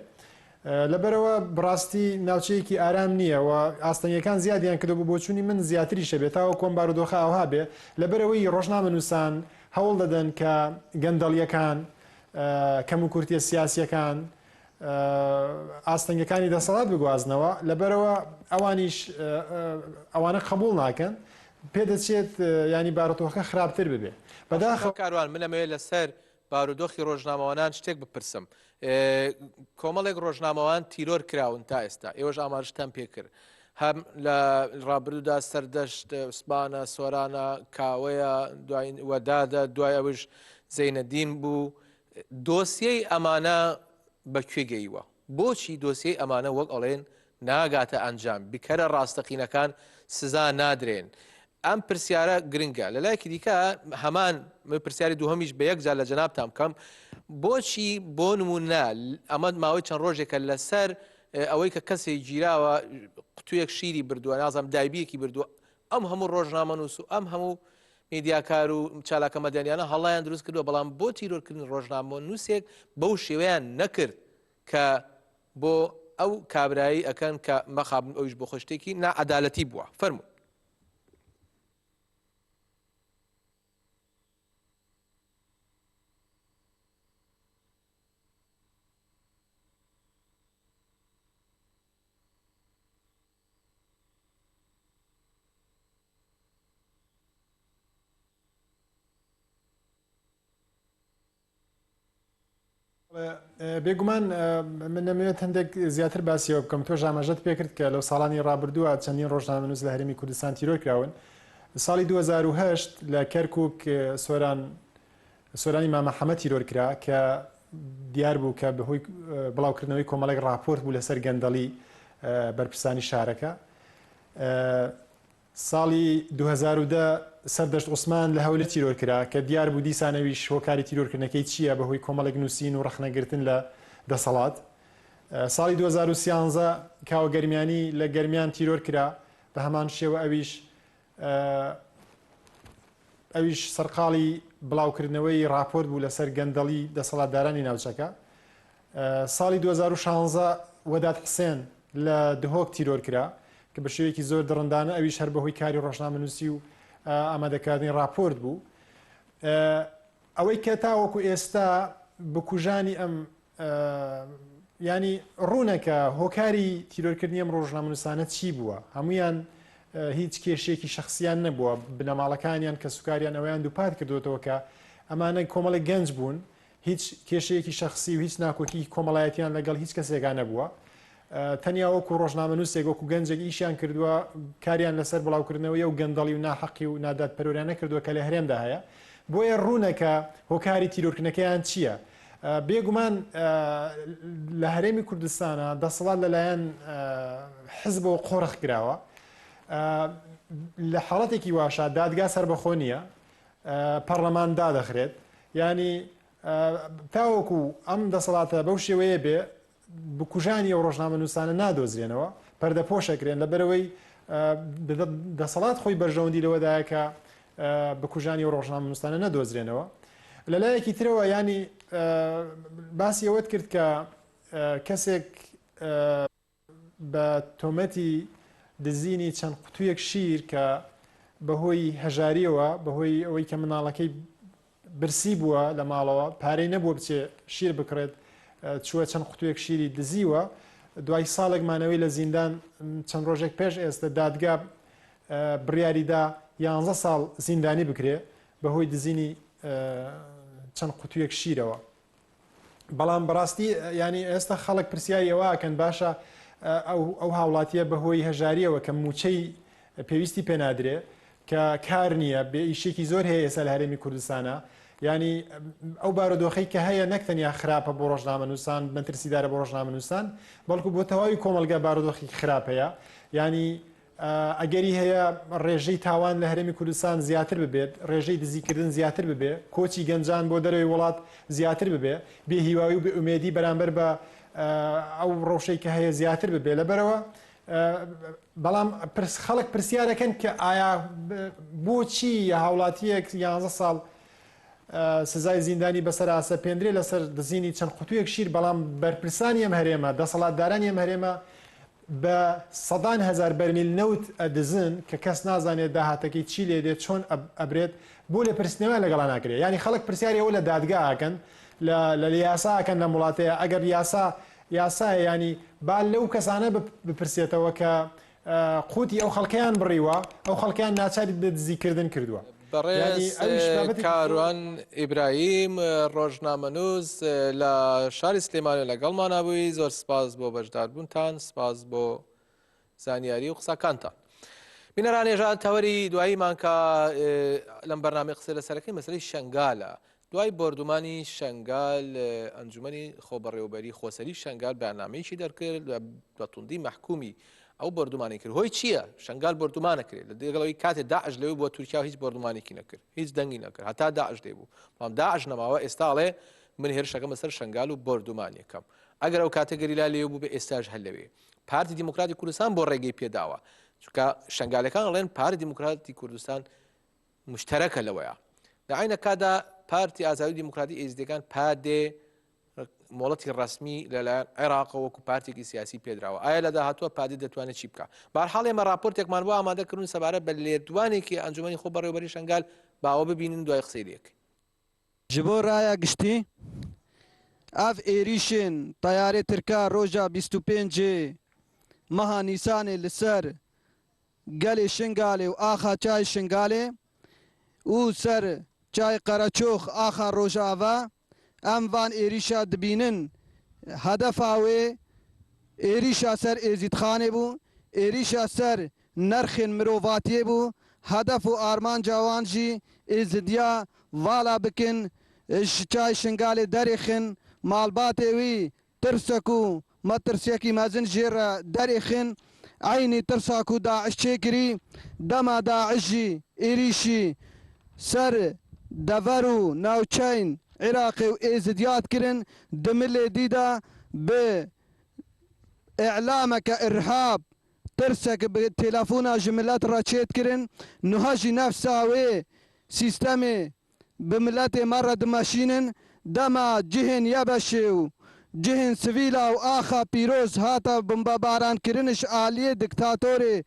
لەبەرەوە بڕاستی ناوچەیەکی ئارام نییە و ئاستەنگەکان زیادیان کردو بۆ بۆچوونی من زیاتری شەبێت تاوە کۆم بارودۆخە ئەوها بێ لەبەرەوەی ڕۆژنامەنووسان هەوڵ دەدەن کە گەندەڵیەکان کەم و کورتیە سیاسیەکان ئاستەنگەکانی دەسەڵات بگوازنەوە لەبەرەوە ئەوانیش ئەوانە قبول ناکەن پێدەچێت ینی بارودۆخەکە خراپتر ببێ بەداخەو کاروان من ئەمەوێت لەسەر بارودۆخی ڕۆژنامەوانان شتێک بپرسم کۆمەڵێک ڕۆژنامەوان تیرۆر کراون تا ئێستا ئێوەش ئاماژتان پێکرد هەم لە ڕابردوودا سەردەشت سبانە سۆرانە کاوەیە وەدادە دوای ئەوش زەینەدین بوو دۆسیەی ئەمانە بەکوێ گەیوە بۆچی دۆسیەی ئەمانە وەک ئەڵێن ناگاتە ئەنجام بکەرە ڕاستەقینەکان سزا نادرێن ئەم پرسیارە گرنگە لەلایەکی دیکە هەمان پرسیاری دووهەمیش بە یەکجار لە جەنابتان بکەم بۆچی بۆ نمونە ئەمە ماوەی چەند ڕۆژێکە لەسەر ئەوەی کە کەسێک گیراوە قوتوویەک شیری بردووە نازانم دایبیەکی بردووە ئەم هەموو ڕۆژنامەنووس و ئەم هەموو میدیاکار و چالاکە مەدەنیانە هەڵیان دروست کردووە بەڵام بۆ تیرۆرکردن ڕۆژنامەنووسێک بەو شێوەیان نەکرد کە بۆ ئەو کابرایی ئەکەن کە مەخابن ئەوش بۆ خۆشتێکی نائەدالەتی بووە فەرموو بێگومان من نەمەوێت هەندێک زیاتر باسیەوە بکەم تۆ ژامەژەت پێکرد کە لەو ساڵانی ڕابردووە چەندین ڕۆژنامەنووس لە هەرێمی کوردستان تیرۆر کراون. ساڵی 2010 لە کەرکووک سۆرانی مامەحەمەد تیرۆر کرا کە دیار بوو کە بەهۆی بڵاوکردنەوەی کۆمەڵێک راپۆرت بوو لەسەر گەندەڵی بەرپرسانی شارەکە. ساڵی 2010 سەردەشت عوسمان لە هەولێر تیرۆر کرا کە دیار بوو دیسانەویش هۆکاری تیرۆرکردنەکەی چییە بەهۆی کۆمەڵێک نووسین و ڕخنەگرتن لە دەسەڵات. ساڵی 2013 کاوە گەرمیانی لە گەرمیان تیرۆر کرا بە هەمان شێوە ئەویش سەرقاڵی بڵاوکردنەوەی راپۆرت بوو لەسەر گەندەڵی دەسەڵاتدارانی ناوچەکە. ساڵی 2016 وەداد حسێن لە دهۆک تیرۆر کرا کە بە شێوەیەکی زۆر دڕندانە ئەویش هەر بەهۆی کاری ڕۆژنامەنووسی و ئامادەکردنی راپۆرت بوو. ئەوەی کە تاوەکو ئێستا بکوژانی ئەم ینی ڕوونەکە هۆکاری تیرۆرکردنی ئەم ڕۆژنامەنووسانە چی بووە؟ هەمویان هیچ کێشێکی شخصیان نەبووە، بنەماڵەکانیان کە سوکاریان ئەویان دووپات کردوێتەوە کە ئەمانە کۆمەڵی گەنج بوون، هیچ کێشەیەکی شخصی و هیچ ناکۆکی کۆمەڵایەتیان لەگەڵ هیچ کەسێکان نەبووە. تەنیا وەکو ڕۆژنامەنووسێک وەکو گەنجێک ئیشیان کردووە کاریان لەسەر بڵاوکردنەوەی و گەندەڵی و ناحەقی و نادادپەروەریانە کردووە کە لە هەرێمدا هەیە. بۆیە ڕوونەکە هۆکاری تیرۆرکردنەکەیان چییە؟ بێگومان لە هەرێمی کوردستانە دەسەڵات لەلایەن حزبەوە قۆڕخ کراوە. لە حاڵەتێکی واشە دادگا سەربەخۆ نییە، پەرلەمان دادەخرێت، ینی تاوەکو ئەم دەسەڵاتە بەو شێوەیە بێ بکوژانی ئەو ڕۆژنامەنووسانە نادۆزرێنەوە، پەردەپۆشەکرێن لەبەرەوەی دەسەڵات خۆی بەرژەوەندی لەوەدایە کە بکوژانی ئەو ڕۆژنامەنووسانە نەدۆزرێنەوە. لەلایەکی ترەوە ینی باسی ئەوەت کرد کە کەسێک بە تۆمەتی دزینی چەند قوتوویەک شیر کە بەهۆی هەژاریەوە بەهۆی ئەوەی کە مناڵەکەی برسی بووە لە ماڵەوە پارەی نەبووە بچێ شیر بکڕێت چووە چەند قوتوویەک شیری دزیوە، دوای ساڵێک مانەوەی لە زیندان چەند ڕۆژێک پێش ئێستا دادگا بڕیاریدا 11 ساڵ زیندانی بکرێ بەهۆی دزینی چەند قوتوویەک شیرەوە. بەڵام بەڕاستی ینی ئێستا خەڵک پرسیاری ئەوەکەن باشە ئەو هاوڵاتیە بەهۆی هەژاریەوە کە موچەی پێویستی پێنادرێ کە کار نییە بێ ئیشێکی زۆر هەیە ئێستا لە هەرێمی کوردستانە، ینی ئەو بارودۆخەی کە هەیە نەکتەنیا خراپە بۆ ڕۆژنامەنووسان مەترسیدارە بۆ ڕۆژنامەنووسان بەڵکو بۆ تەواوی کۆمەلگا بارودۆخی خراپ هەیە. ینی ئەگەری هەیە ڕێژەی تاوان لە هەرێمی کوردستان زیاتر ببێت، ڕێژەی دزیکردن زیاتر ببێ، کۆچی گەنجان بۆ دەروی وڵات زیاتر ببێ، بێهیواوی و بێ ئومێدی بەرامبەر بە ئەو ڕۆژەی کە هەیە زیاتر ببێ. لەبەرەوە بەڵام خەڵک پرسیارەکەن کە ئایا بۆچی هاوڵاتیەک 11 ساڵ سزای زیندانی بەسەراسە پێندرێ لەسەر دزینی چەند قوتوویەک شیر، بەڵام بەرپرسانی ئەم هەرێمە دەسەڵاتدارانی ئەم هەرێمە بە سەدان هەزار بەرمیل نەوت ئەدزن کە کەس نازانێت داهاتەکەی چی لێ دێت چۆن ئەبرێت بۆ لێ پرسنەوە لەگەڵا ناکرێت. ینی خەڵک پرسیاری ئەوە لە دادگا ئاکەن لە یاساکەن لە وڵاتەیە ئەگەر یاسایە ینی با لەو کەسانە بپرسێتەوە کە قوتی ئەو خەڵکیان بڕیوە ئەو خەڵکیان ناچاری دزیکردن کردووە. بەڕێز کاروان ئیبراهیم ڕۆژنامەنووس لە شاری سلێمانی لەگەڵمان بووی، زۆر سپاس بۆ بەشداربوونتان، سپاس بۆ زانیاری و قسەکانتان. بینەران ێژان تەوەری دواییمان کە لەم بەرنامەی قسە لەسەرەکەی مەسەلەی شنگالە. دوای بردومانی شنگال ئەنجومەنی خۆبەڕێوەبەری خۆسەری شنگال بەرنامەیەکی دەرکرد بە توندی محکومی ئەو بردومانی کرد. هۆی چییە؟ شنگال بردومانە کرێت لە دەگەڵەوەی کاتێ داعش لەوێ بۆ تورکیا هیچ بردومانێکی نەکرد، هیچ دەنگی نەکرد، هەتا داعش دێبوو. بەڵام داعش نەماوە ئێستاڵێ من هێرشەکەم بەسەر شنگال و بردومان یەکەم. ئەگەر ئەو کاتەگەری لا لێو بوو بێ ئێستاش هەر لەوێ. پارتی دیموکراتی کوردستان بۆ ڕێگەی پێداوە، چونکە شنگالەکان ئەڵێن پارتی دیموکراتی کوردستان مشتەرەکە لەوەیە. لە عینە کادا پارتی ئازادی دیموکراتی ئێزدەکان پادێ مۆڵەتی ڕسمی لەلایەن عێراق وەکو پارتێکی سیاسی پێدراوە. ئایا لە داهاتووە پادێ دەتوانێت چی بکە؟ بەهەرحاڵ ئێمە راپۆرتێکمان بۆ ئامادەکردن سەبارەت بە لێدوانێکی ئەنجومەنی خۆبەڕێوەبەری شنگال باوە ببینن دوای قسەی لێک. ji bo raya giştî ev êrîşên tayarê Tirka roja 25 meha Nîsanê li ser gelê Şingalê û axa çay Şingalê û ser çay Qereçox axa Rojava ئەم وان ئێریشە دبینن هەدەفاوێ ئێریشە سەر ئێزیدخانێ بوو ئێریشە سەر نرخên mirovatiyê bû hedef û armanca wan jî êzidiya vala bikin ji çay şingalê derêxin malbatê wî tirsek û metirsekî mezin jê re derêxin aynî tirsa ku Daeş çêkirî dema Daeş jî êrişî ser dever û navçeyên Iraqê û êzidiya dikirin di milê dîda bi e'lameke irhab tirsek bi telefona ji millet re çêtkirin niha jî nefsa wê sîstemê bi milletê me re dimeşînin dema cihên Yebeşê û cihên sivîla û axa pîroz hata bombebarankirin ji aliyê diktatorê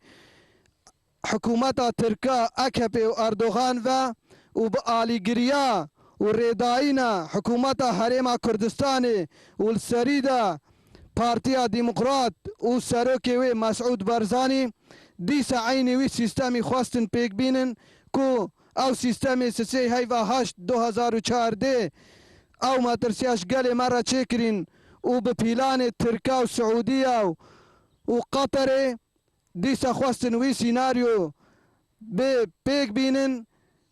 hikûmeta Tirka AKP û Erdogan ve û bi alîgiriya û rêdayîna hikûmeta Herêma Kurdistanê û li serî de Partiya Demokrat û serokê wê Mesûd Barzanî dîsa aynî wî sîstemî xwestin pêkbînin ku ew sîstemê sisê heyva 2014 ew metirsiya ji gelê me re çêkirîn û bi pîlanê Tirka û Siûdiya û Qatarê dîsa xwestin wî sînaryo bê pêkbînin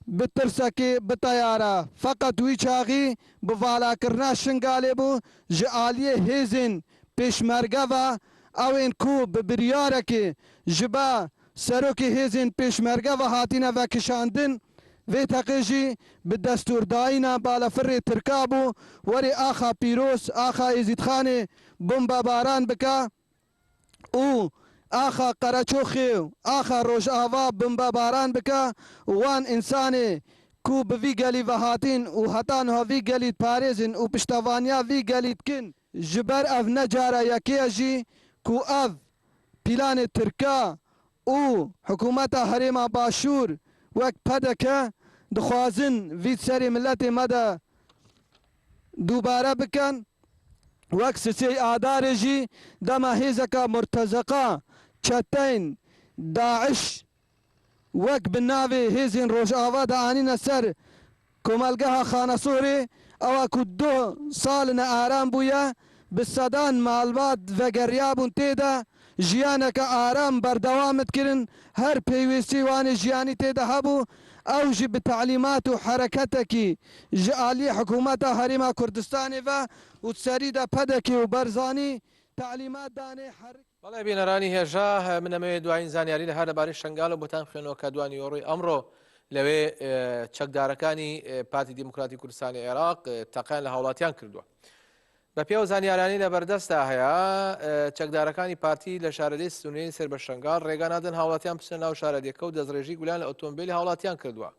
bi tirsekê bi teyara feqet wî çaxî bi valakirina şingalê bû ji aliyê hêzên pêşmergeva ewên ku bi biryarekê ji be serokê hêzên pêşmergeva hatîne vekişandin vê teqê jî bi destûrdayîna balafirê Tirka bû werê axa pîroz axa êzîdxanê bombebaran bike û axa Qereçoxê û axa Rojava bombebaran bike wan însanê ku bi vî gelî ve hatin û heta niha vî gelî parêzin û piştevaniya vî gelî dikin ji ber ev ne cara yekê ye jî ku ev pîlanê Tirka û hikûmeta Herêma Başûr wek pedeke dixwazin vî serê milletê me de dubare bikin wek sisê adarê jî dema hêzeka murtezeqa çeteyên Daeş wek bi navê hêzên Rojava de anîne ser komelgeha Xanesorê ewa ku 2 saline aram bûye bi sedan malbat vegeriya bûn tê de jiyaneke aram berdewam dikirin her pêwîstî wanê jiyanî tê de hebû ew jî bi telîmat û hereketekî ji aliyê hikûmeta Herêma Kurdistanê ve û serî de pedekê û berzanî telîmat danê بەڵێ بینەرانی هێژا من ئەمەوێ دوایین زانیاری لە هەر لەبارەی شنگال و بۆتان خوێنەوە کە دوانی ئۆڕۆی ئەمڕۆ لەوێ چەکدارەکانی پارتی دیموکراتی کوردستانی عێراق تەقیان لە هاوڵاتیان کردووە. بە پێو زانیارانی لە بەردەستا هەیە چەکدارەکانی پارتی لە شارەدەی سنووری سەر بە شنگال ڕێگە نادەن هاوڵاتیان بچنە ناو شارەدەکە و دەستڕێژی گولیان لە ئۆتۆمبیلی هاوڵاتیان کردووە.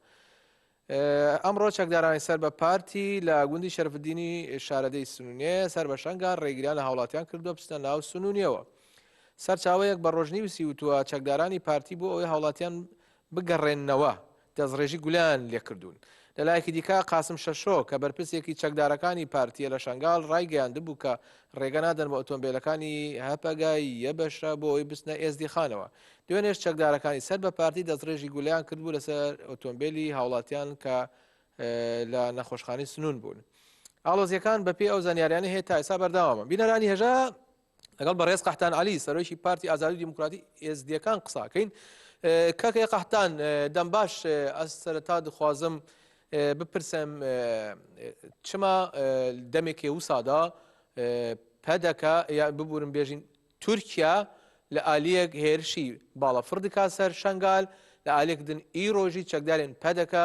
ئەمڕۆ چەکدارانی سەر بە پارتی لە گوندی شەرفدینی شارەدەی سنوونێ سەر بە شنگال ڕێگریان لە هاوڵاتیان کردووە بچنە ناو سنوونیەوە. سەرچاوەیەک بە ڕۆژنیویسی وتووە چەکدارانی پارتی بۆ ئەوەی هاوڵاتیان بگەڕێننەوە دەستڕێژی گولیان لێکردوون. لەلایەکی دیکە قاسم شەشۆ کە بەرپرسێکی چەکدارەکانی پارتیە لە شنگال ڕایگەیاندبوو کە ڕێگە نادەن بە ئۆتۆمبیلەکانی هەپەگای یەبەشە بۆ ئەوی بچنە ئێزدیخانەوە. دوێنێش چەکدارەکانی سەر بە پارتی دەستڕێژی گولیان کردبوو لەسەر ئۆتۆمبیلی هاوڵاتیان کە لە نەخۆشخانەی سنوون بوون. ئاڵۆزیەکان بەپێ ئەو زانیاریانە هەیە تا ئێستا بەردەوامە. بینەرانی هێژا لەگەڵ بەڕێز قەحتان عەلی سەرۆکی پارتی ئازادی دیموکراتی ئێزدیەکان قساکەین. کاکەی قەحتان دەم باش ئەس سەرەتا دخوازم بپرسم چما دەمێکی وسادا پەدەکە یا ببورم بێژین تورکیا لە ئالیەک هێرشی باڵەفڕ دکا سەر شنگال لە ئالێکدن ئیرۆژی چەکدارێن پەدەکە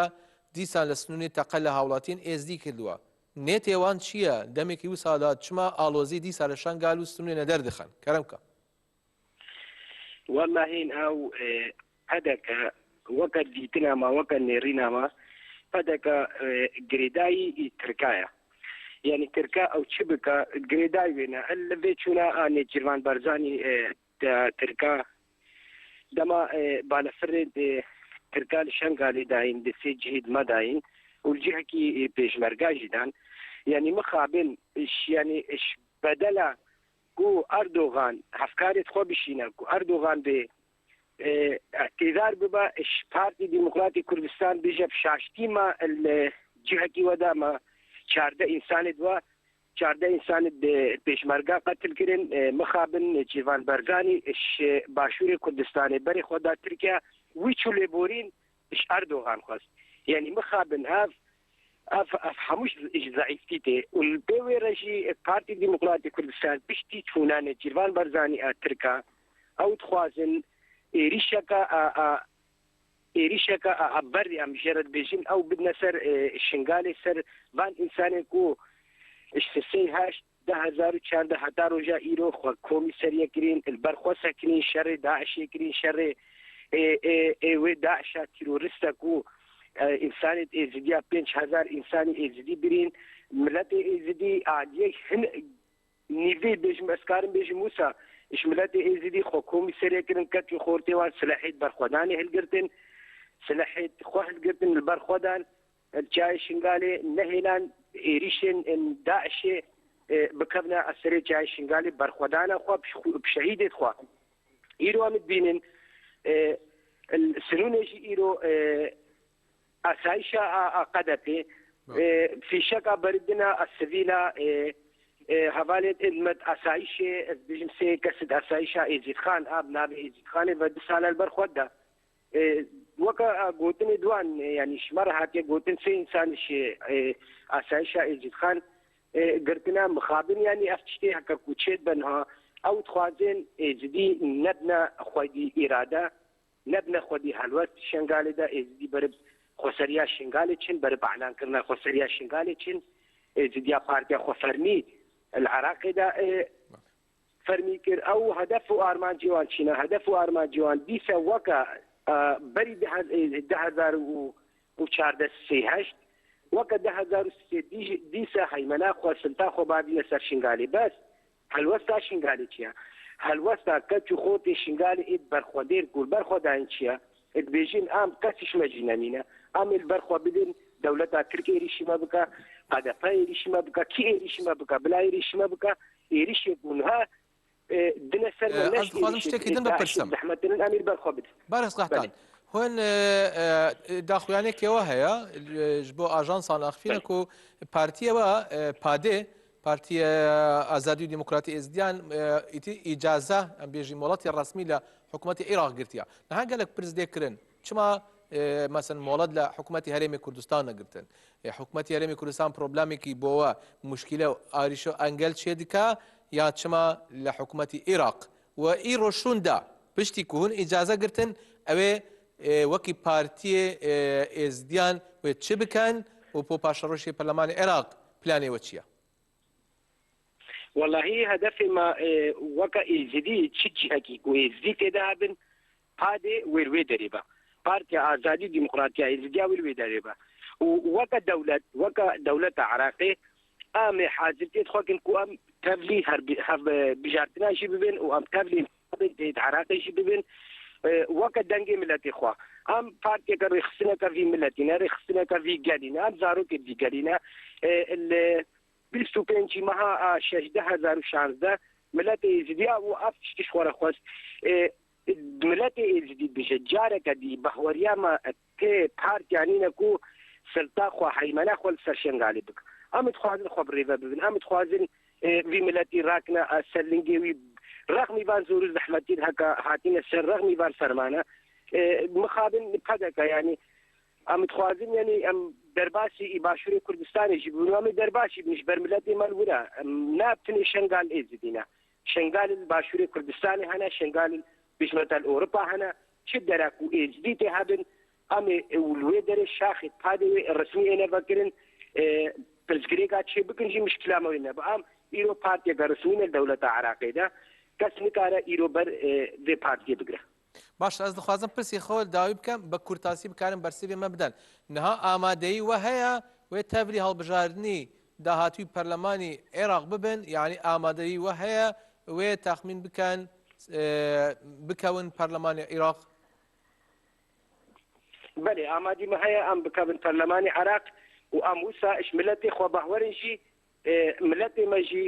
دیسان لە سنوونی تەقەل لە هاوڵاتیان ئێزدی کردووە. نێتێوان چییە دەمێکی وسادا چما ئالۆزی دیسا لە شنگال و سنوونێ دەردخەن کەرەمکە والله هین ئەو پەدەکە وەکە دیتنامە وەکە نێڕینامە پەدەکە گرێدایی ترکایە یعنی ترکا ئەو چ بکە گرێدای وێنە لەبێ چوونە ئانێ جیروان بەرزانی ترکا دەما بالەفرێ ترکا لە شەنگالی داین دەسێ جهید مەداین والجهكي بيشمرقا جدا يعني مخابن يعني بدلا كو اردوغان افكاري تخو بشينا كو اردوغان ب اعتذار ببا بارتي ديمقراطي كردستان بيجا بشاشتي ما الجهكي وداما 14 انسان دوا 14 انسان پێشمەرگا قتل کردن مخابن جیوان بەرگانی باشووری کوردستانی بەری خۆدا ترکیا وی چوو لێبۆرین ئەردۆغان خواست یعنی مخابن اف هەمووش ضعیفتی تێ پێ وێرەژی پارتی دیموکراتی کوردستان پشتی چوونانە جیوان بەرزانی ترکا ئەو دخوازن ئێریشەکە بەری ئەم ژێرت بێژین ئەو بدنە سەر شنگالی سەر بان ئینسانێک و اشتسي هاش 2014 هتا روجا إيرو خو كومي سريع كرين البرخو سكرين شر داعش كرين شر داعش تيروريستا كو إنسان إزديا 5000 إنسان إزدي برين ملت إزدي عادية نيفي بيج مسكارن بيج موسى إش ملت إزدي خو كومي سريع كرين كتي خورتي وان سلاحيت برخوداني هالقرتن سلاحيت خو هالقرتن البرخودان الجاي شنغالي نهيلان إيريشن داعش بكبنا أسرع جاي شنغالي برخودانا خو بشهيدة خو إيرو أمد بينن السنون يجي إيرو أسايشة قدبي في شكا بردنا السفينة هفالة إدمت أسايشة بجمسي كسد أسايشة إيزيد خان نابي إيزيد خان بدسالة البرخودة وكا قوتني دوان يعني شمر هاتي قوتن سي إنسان أسايشة إيزيد خان قرتنا مخابن يعني أفتشتي هكا كوتشيت بنها أو تخوازين إيزدي نبنا خوادي إرادة نبنا خوادي هلوات شنغالي دا إيزدي برب خسريا شنغالي چن برب اعلان کرنا خسريا شنغالي چن إيزديا بارتيا خفرمي العراقي دا فرمي كر أو هدف وارمان جوان شنا هدف وارمان جوان ديسا وكا بري 2014 سيهشت وكا 2003 ديسا هيمنا خو سلطا خو بابي سر شنغالي بس هلوستا شنغالي چيا هلوستا كچو خوتي شنغالي اد برخودير قول برخودان چيا اد بيجين ام كسش مجنانينا ام البرخو بدين دولتا تركيا ريشما بكا قدفا ريشما بكا كي ريشما بكا بلا ريشما بكا يريش يكونها دنا سر از خوازم شتێکی دن بپرسم زحمتن امير برخو بد بارس قحطان هون داخویانێکەوە هەیە ji بۆ ئاژانسان ئاخفینەک و پارتیەوە پادێ پارتیە ئازادی و دیموکراتی ئێزدیان ئیجازە ئەم بێژی مۆڵەتی ڕسمی لە حکوومەتی عێراق گرتیا نەها گەلک پرس دێکردن چما مەسن مۆڵەت لە حکوومەتی هەرێمی کوردستان نەگرتن حکوومەتی هەرێمی کوردستان پرۆبلامێکی بۆوە مشکلە و ئاریشە ئەنگەل چێ دیکە یا چما لە حکوومەتی عێراق و ئیڕۆشوندا پشتی کوهون ئیجازە گرتن ئەوێ وەکی پارتیە ئێزدیان وێ چ بکەن و بۆ پاشەڕۆژی پەرلەمانی عێراق پلانێوە چییە؟ والله هدف ما وكا إزدي تشجيهكي وإزدي تدابن هذا ويروي دريبا بارتي آزادي ديمقراطية إزدي ويروي دريبا وكا دولة عراقي أم حاضرتي تخوكن كو أم تبلي هرب بجارتنا شي ببين وأم تبلي عراقي شي ببين وكا دنجي ملتي خوا أم بارتي كرخصنا كفي ملتنا رخصنا كفي قالينا أم زارو كدي قالينا 25 مها 2016 ملت ازديا وافش تشور خواست ملت ازدي بشجارك دي بحوريا ما تي بارت يعني نكو سلطه خو حيمنه خو سرشنغالي بك ام تخوازن خبري ببن ام تخوازن في ملتي راكنا سلنجي رغم يبان زور زحمتين هكا هاتين السر رغم يبان فرمانه مخابن بقدك يعني ام تخوازن يعني ام درباشي باشوری کوردستان جبونو ام درباشي مش برملتي مالورا نابتني شنغال ازدينا شنغال باشوری کوردستان هنا شنغال بشمتال اوروبا هنا شدراكو ازديتي هابن ام الويدر الشاخ هذا الرسمي انا فكرن بلزغريغا تشي بكنجي مشكله ما وين ام ايرو بارتي رسمي الدوله العراقيه ده كسنكاره ايرو بر دي بارتي بگره باش از دخوازم پرسی خۆ داوی بکەم بە کورتاسی بکارم بەرسێ مە بدەن نەها ئامادەیی وە هەیە وێ تەبری هەڵبژاردننی داهاتووی پەرلەمانی عێراق ببن یعنی ئامادەیی وە هەیە وێ تەخمین بکەن بکەون پەرلەمانی عێراق بەێ ئامادی مە هەیە ئەم بکەون پەرلەمانی عراق و ئەم وسا ئشملەتی خۆ بەهوەرنجی ملەتی مەژی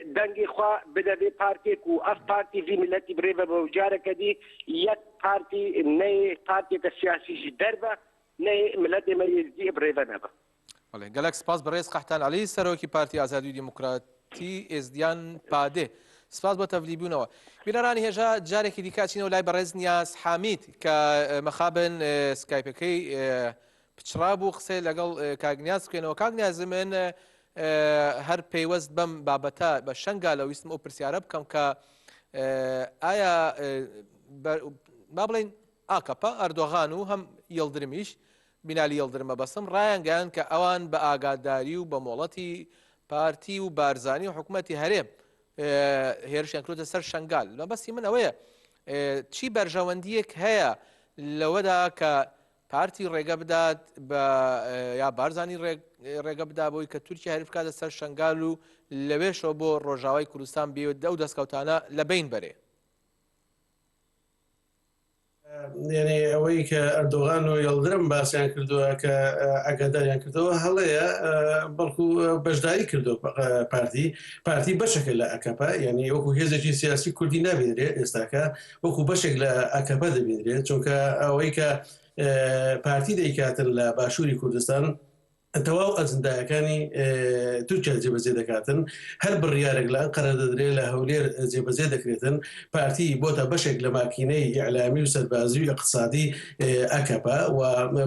دنگي خوا بدأ بارتيك وأف بارتي في ملتي بريفا بوجارة كدي يك بارتي ني بارتي كسياسي دربة ني ملتي مريز دي بريفا نبا گەلک سپاس بەڕێز قەحتان عەلی سەرۆکی پارتی ئازادی و دیموکراتی ئێزدیان پادێ سپاس بۆ تەڤلیبوونەوە. بینەرانی هێژا جارێکی دیکاچینەوە لای بەڕێز نیاز حامید کە مەخابن سکایپەکەی پچڕا بوو قسەی لەگەڵ کاگنیاز بکەینەوە. کاگنیاز من هەر پەیوەست بەم بابەتە بە شەنگا لە ویستم ئەو پرسیارە بکەم کە ئایا با بڵێن ئاکەپە ئەردۆغان و هەم یڵدرمیش بینالی یڵدرمە بەسم ڕایانگەیان کە ئەوان بە ئاگاداری و بە مۆڵەتی پارتی و بارزانی و حکوومەتی هەرێم هێرشیان کردوتە سەر شنگال. لە بەسی من ئەوەیە چی بەرژەوەندیەک هەیە لەوەدا کە پارتی ڕێگە بدات بە یا بارزانی ڕێگە بدا بۆی کە تورکیا هەری بکاتە سەر شنگال و لەوێشەوە بۆ ڕۆژاوای کوردستان بێت ئەو دەستکەوتانە لە بین بەرێ. یعنی ئەوەی کە ئەردۆغان و یڵدرم باسییان کردووە کە ئاگاداریان کردەوە هەڵەیە بەڵکو بەشداری کردو پارتی بەشێکە لە ئەکەپە، یعنی وەکو هێزێکی سیاسی کوردی نابێنرێت ئێستاکە وەکو بەشێک لە ئەکەپە دەبێنرێت، چونکە ئەوەی کە پارتی دەیکاتن لە باشووری کوردستان تەواو ئەجندایەکانی تورکیا جێبەجێ دەکاتن، هەر بڕیارێک لە ئەنقەرە دەدرێت لە هەولێر جێبەجێ دەکرێتن. پارتی بۆتە بەشێک لە ماکینەی ئیعلامی و سەربازی و اقتصادی ئەکەپە و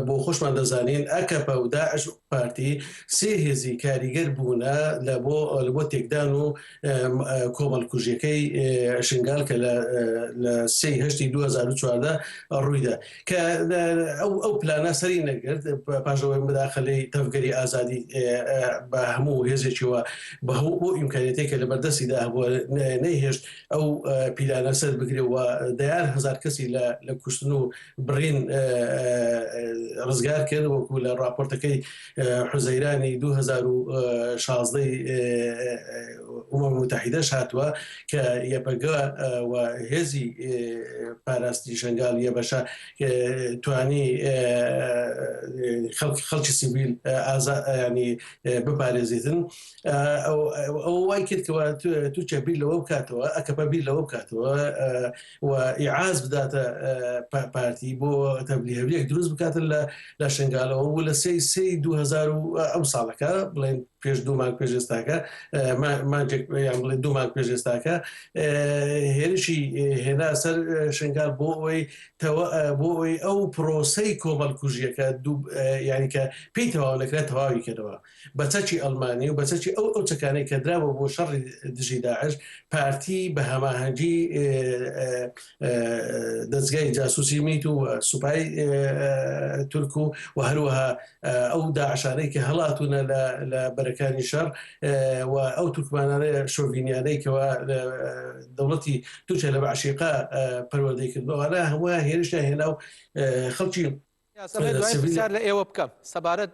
بۆ خۆشمان دەزانین ئەکەپە و داعش پارتی سێ هێزی کاریگەر بوونە لە بۆ تێکدان و کۆمەڵکوژیەکەی شنگال کە لە 3/8/2014 ڕوویدا کە ئەو پلانە سەری نەگرت پاشەوەی مداخلەی تەفگەری ئازادی بە هەموو هێزێکیەوە بە بۆ ئیمکانێتێکە لە بەردەستیدا بۆ نەیهێشت ئەو پیلانە سەر بگرێ و دەیان هزار کەسی لە کوشتن و بڕین ڕزگار کرد، وەکو لە راپۆرتەکەی حوزەیرانی 2016 ئومەم متحیدەش هاتووە کە یەپەگە و هێزی پاراستی شنگال یەبەشە توانی خەڵکی سیڤیل ینی بپارێزیتن. ئەو وای کردکەوە تورکیا بیر لەوە بکاتەوە ئەکەپە بیر لەوە بکاتەوە و ئیعاز بداتە پارتی بۆ تەبلیغ هەولێرێک دروست بکاتن لە شنگالەوە و لە 3/2000 ئەو ساڵەکە بڵێن پێش 2 مانگ پێش ئێستاکە مانجێک یان بڵێن 2 مانگ پێش ئێستاکە هێرشی هێنا سەر شنگال بۆ ئەوەی ئەو پرۆسەی کۆمەڵکوژیەکە یعنی کە پێی تەواو نەکرێت تەواوی کردەوە بە چەکی ئەڵمانی و بە چەکی ئەو چەکانەی کە درابە بۆ شەڕی دژی داعش. پارتی بە هەماهەنگی دەستگای جاسوسی میت و سوپای تورک و هەروەها ئەو داعشانەی کە هەڵاتونە لە بەرەکانی شەڕ و ئەو تورکمانانەیە شۆڤینیانەی کەەوە دەوڵەتی تورکیا لە بەعشیقا پەروەردەی کردەوەوانە هەمووە هێرشیان هێنا و خەڵکی دوای لە ئێوە بکەم سەبارەت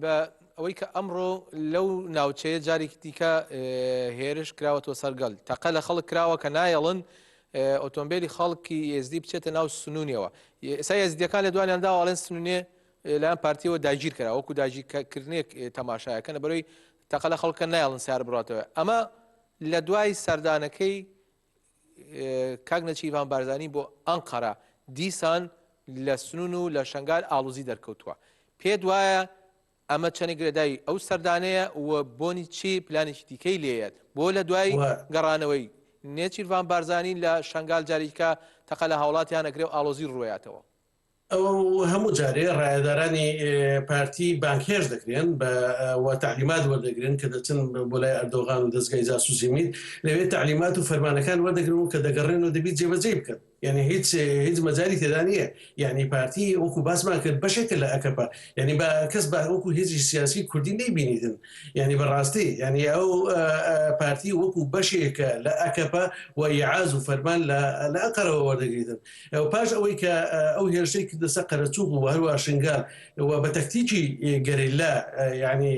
بە ئەوەی کە ئەمڕۆ لەو ناوچەیە جارێکی دیکە هێرش کراوەتەوە سەرگەڵ تەقە لە خەڵک کراوە کە نایەڵن ئۆتۆمبیلی خەڵکی ئێزدی بچێتە ناو سنوونیەوە. ئێستا ئێزدیەکان لە دوانیاندا ئاڵێن سنوونێ لایەن پارتیەوە داگیر کرا وەکو داگیرکردنێک تەماشایەکەنە بەرەوەی تەقە لە خەڵکە نایەڵن سیار بڕاتەوە. ئەمە لە دوای سەردانەکەی کاک نەچیڤان بارزانی بۆ ئەنقەرە دیسان لە سنوون و لە شنگال ئاڵوزی دەرکەوتووە. پێت وایە ئەمە چەندێک گرێدایی ئەو سەردانەیە و بۆنی چی پلانێکی دیکەی لێیەت بۆ لە دوای گەڕانەوەی نێچیروان بارزانی لە شنگال جاریکە تەقە لە هاوڵاتیان ئەگرێ و ئاڵۆزی ڕوایەتەوە. ئەو هەموو جارێ ڕایدارانی پارتی بانکێش دەکرێن بە تعلیمات وەردەگرن کە دەچن بۆ لای ئەردۆغان و دەستگای جاسوسی میت لەوێ تعلیمات و فەرمانەکان وەردەگرن کە دەگەڕێن و دەبیت جێبەجێ بکەن. یعنی هیچ مەجای تێدا نییە. یعنی پارتی وەکو باسمان کرد بەشێکە لە ئەکەپە، یعنی بە کەس وەکو هێزی سیاسی کوردی نەیبینیدن. یعنی بەڕاستی یعنی ئەو پارتی وەکو بەشێکە لە ئەکەپە و ئیعاز و فەرمان لە ئەنقەرەوە وەردەگریتن. پاش ئەوەی کە ئەو هێرشەی کردەسە قەرەچووق و هەروە شنگال و بە تەکتیکی گەریلا یعنی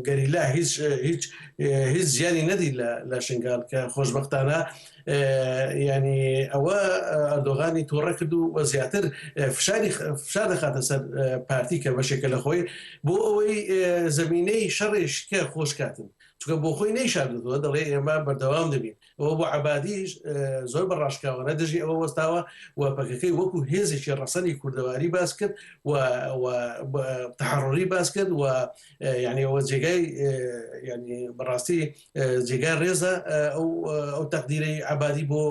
گەریلا هیچ زیانی نەدی لە شنگال کە خۆشبەختانە ینی ئەوە ئەردۆغانی تووڕە کرد و زیاتر فشار دەخاتە سەر پارتی کە بەشێکە لە خۆی بۆ ئەوەی زەمینەی شەڕێشکە خۆشکاتن. چونکە بۆ خۆی نەیشاردووە دەڵێ ئێمە بەردەوام دەبین ئەوە بۆ عبادیش زۆر بەڕاشکاوانە دژی ئەوە وەستاوە و پەکەکەی وەکو هێزێکی ڕەسەنی کوردەواری باس کرد و تحڕۆری باس کرد و یعنی ئەوە جێگای ینی بەڕاستی جێگای ڕێزە ئەو تەقدیرەی عبادی بۆ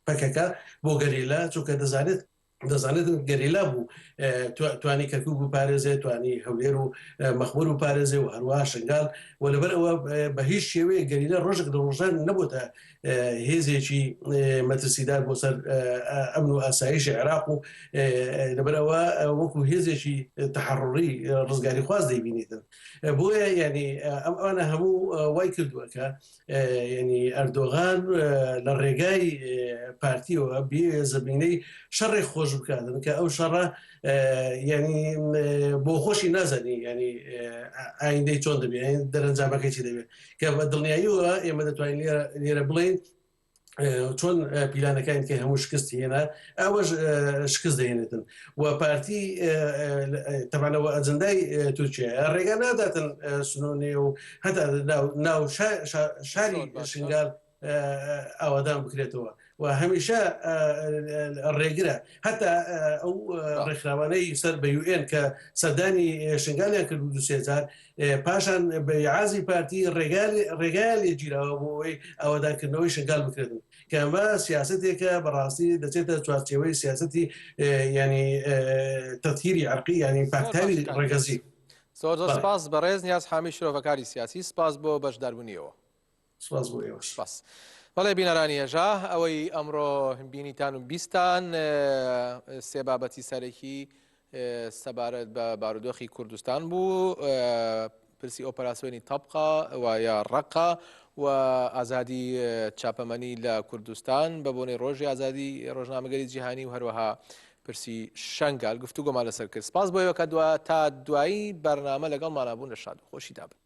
پەکەکە بۆ گەریلا چونکە دەزانێت گەریلا بوو توانی کەرکوو بوو پارێزێ توانی هەولێر و مەخمور و پارێزێ و هەروە شنگال و لەبەر ئەوە بە هیچ شێوەیە گەریلا ڕۆژێک لە ڕۆژان نەبووتە هێزێکی مەترسیدار بۆ سەر ئەمن و ئاسایشی عێراق و لەبەر ئەوە وەکو هێزێکی تحڕڕی ڕزگاری خواست دەیبینیتن بۆیە ینی ئەم ئەوانە هەموو وای کردووە کە ینی ئەردۆغان لە ڕێگای پارتیەوە بێ زمینەی شەڕێک خۆش بکاتن کە ئەو شەڕە ینی بۆ خۆشی نازانی ینی ئایندەی چۆن دەبێت دەرەنجامەکەی چی دەبێت کە بە دڵنیاییەوە ئێمە دەتوانین لێرە بڵێن چۆن پیلانەکان کە هەموو شکستی هێنا ئەوەش شکست دەهێنێتن و پارتی تەمانەوە ئەجندای تورکیا ڕێگا ناداتن سنوونێ و هەتا ناو شاری شنگال ئاوادان بکرێتەوە و هەمیشە ڕێگرە هەتا ئەو ڕێکخراوانەی سەر بە UN کە سەردانی شنگالیان کرد 2000 پاشان بە عازی پارتی ڕێگای لێگیراوە بۆ ئەوەی ئاوادانکردنەوەی شنگال بکرێتن کە ئەمە سیاسەتێکە بەڕاستی دەچێتە چوارچێوەی سیاسەتی ینی تەطهیری عەرقی ینی پاکتاوی ڕێگەزی. زۆر سپاس بەڕێز نیاز حامی شرۆڤەکاری سیاسی سپاس بۆ بەشداربوونیەوە. سپاس بۆ ئێوەش. سپاس. بەڵێ بینەرانی هێژا ئەوەی ئەمڕۆ بینیتان و بیستان سێ بابەتی سەرەکی سەبارەت بە بارودۆخی کوردستان بوو پرسی ئۆپەراسیۆنی تەبقا و یا ڕەقا و ئازادی چاپەمەنی لە کوردستان بە بۆنەی ڕۆژی ئازادی ڕۆژنامەگەری جیهانی و هەروەها پرسی شەنگال گفتوگۆمان لەسەر کرد. سپاس بۆ ئێوە کە تا دوایی بەرنامە لەگەڵمانە بوون لە شاد و خۆشی دابن.